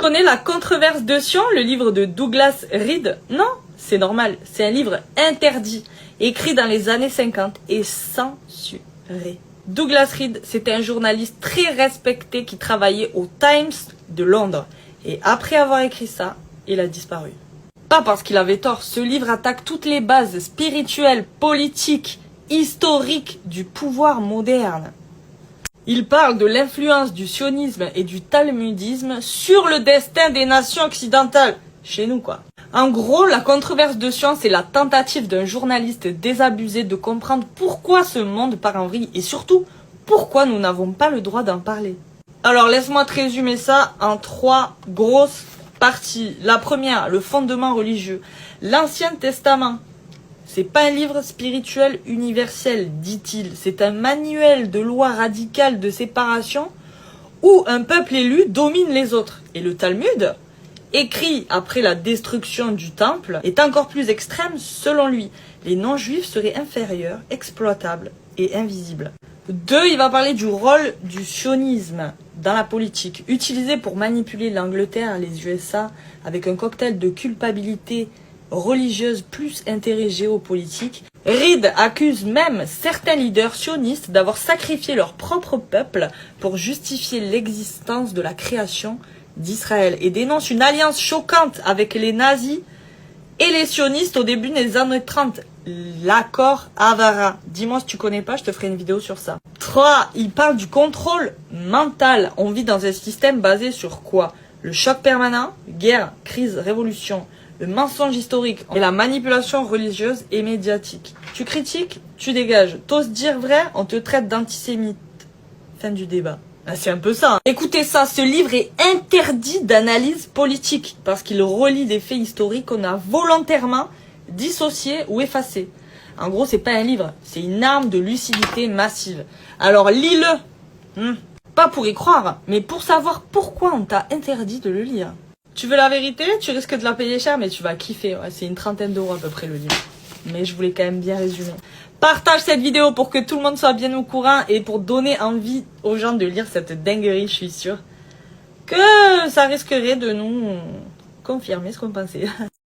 connais La controverse de Sion, le livre de Douglas Reed? Non, c'est normal, c'est un livre interdit, écrit dans les années 50 et censuré. Douglas Reed, c'était un journaliste très respecté qui travaillait au Times de Londres. Et après avoir écrit ça, il a disparu. Pas parce qu'il avait tort, ce livre attaque toutes les bases spirituelles, politiques, historiques du pouvoir moderne. Il parle de l'influence du sionisme et du talmudisme sur le destin des nations occidentales. Chez nous, quoi. En gros, la controverse de Sion, c'est la tentative d'un journaliste désabusé de comprendre pourquoi ce monde part en vrille et surtout, pourquoi nous n'avons pas le droit d'en parler. Alors, laisse-moi te résumer ça en 3 grosses parties. La première, le fondement religieux. L'Ancien Testament. C'est pas un livre spirituel universel, dit-il. C'est un manuel de loi radicale de séparation où un peuple élu domine les autres. Et le Talmud, écrit après la destruction du temple, est encore plus extrême selon lui. Les non-juifs seraient inférieurs, exploitables et invisibles. 2, il va parler du rôle du sionisme dans la politique, utilisé pour manipuler l'Angleterre, les USA, avec un cocktail de culpabilité religieuse plus intérêt géopolitique. Reed accuse même certains leaders sionistes d'avoir sacrifié leur propre peuple pour justifier l'existence de la création d'Israël et dénonce une alliance choquante avec les nazis et les sionistes au début des années 30. L'accord Avara. Dis-moi si tu connais pas, je te ferai une vidéo sur ça. 3. Il parle du contrôle mental. On vit dans un système basé sur quoi? Le choc permanent, guerre, crise, révolution, le mensonge historique et la manipulation religieuse et médiatique. Tu critiques, tu dégages. T'oses dire vrai, on te traite d'antisémite. Fin du débat. Ah, c'est un peu ça. Hein. Écoutez ça, ce livre est interdit d'analyse politique parce qu'il relie des faits historiques qu'on a volontairement dissociés ou effacés. En gros, c'est pas un livre, c'est une arme de lucidité massive. Alors lis-le. Pas pour y croire, mais pour savoir pourquoi on t'a interdit de le lire. Tu veux la vérité? Tu risques de la payer cher, mais tu vas kiffer. Ouais, c'est une 30aine d'euros à peu près le livre. Mais je voulais quand même bien résumer. Partage cette vidéo pour que tout le monde soit bien au courant et pour donner envie aux gens de lire cette dinguerie, je suis sûre que ça risquerait de nous confirmer ce qu'on pensait.